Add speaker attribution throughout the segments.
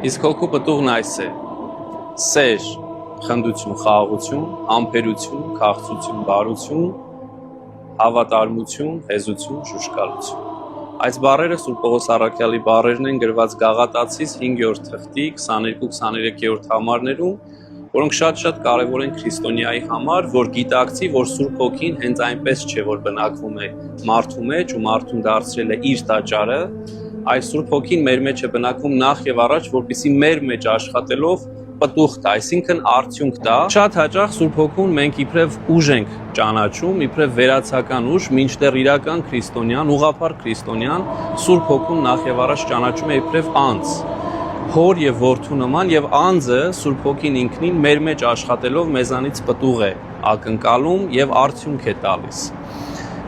Speaker 1: Իսկ հոգու պտուղն այս է. սեր, խնդություն, խաղաղություն, համբերություն, քաղցրություն, բարություն, հավատարմություն, հեզություն, ժուժկալություն։ Այս բառերը Սուրբ Պողոս առաքյալի բառերն են գրված Գաղատացիս 5-րդ թղթի 22-23-րդ համարներում, որոնք շատ կարևոր են քրիստոնյայի համար, որ գիտակցի, որ Սուրբ Հոգին հենց այնպես չէ, որ բնակվում է մարդու մեջ ու մարդուն դարձրել է իր տաճարը, այս Սուրբ Հոգին մեր մեջ է բնակվում նախ եւ առաջ, որպեսզի մեր մեջ աշխատելով պտուղ տա, այսինքն արդյունք տա։ Շատ հաճախ Սուրբ Հոգուն մենք իբրև ուժ ենք ճանաչում, իբրև վերացական ուժ, մինչդեռ իրական քրիստոնյան, ուղղափառ քրիստոնյան Սուրբ Հոգուն նախ եւ առաջ ճանաչում է իբրև անձ, հոր եւ որդու նման, եւ անձը Սուրբ Հոգին ինքնին մեր մեջ աշխատելով մեզանից պտուղ է ակնկալում եւ արդյունք է տալիս։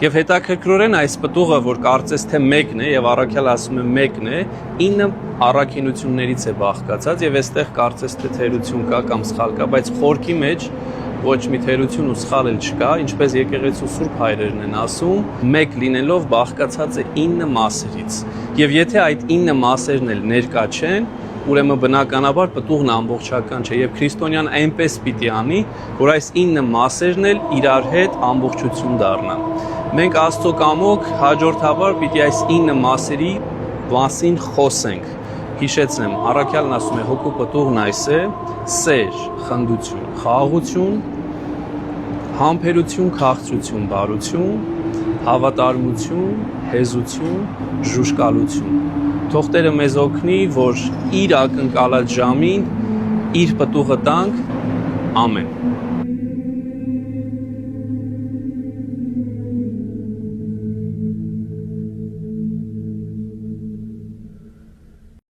Speaker 1: Եվ հետաքրքրորեն այս պտուղը, որ կարծես թե մեկն է եւ առաքյալը ասում է մեկն է, 9 առաքինություններից է բաղկացած եւ այստեղ կարծես թե թերություն կա կամ սխալ կա, բայց խորքի մեջ ոչ մի թերություն ու սխալ էլ չկա, ինչպես եկեղեցու սուրբ հայրերն են ասում, մեկ լինելով բաղկացած է 9 մասերից։ Եվ եթե այդ 9 մասերն էլ ներկա չեն, ուրեմն բնականաբար պտուղն ամբողջական չէ եւ քրիստոնյան այնպես պիտի անի, որ այս 9 մասերն էլ իրար հետ ամբողջություն դառնան։ Մենք Աստծո կամոք հաջորդաբար պիտի այս 9 մասերի մասին խոսենք։ Հիշեցնեմ, առաքյալն ասում է հոգու պտուղն այս է՝ սեր, խնդություն, խաղաղություն, համբերություն, քաղցրություն, բարություն, հավատարմություն, հեզություն, ժուժկալություն։ Թող Տերը մեզ օգնի, որ իր ակնկալած ժամին իր պտուղը տանք։ Ամեն։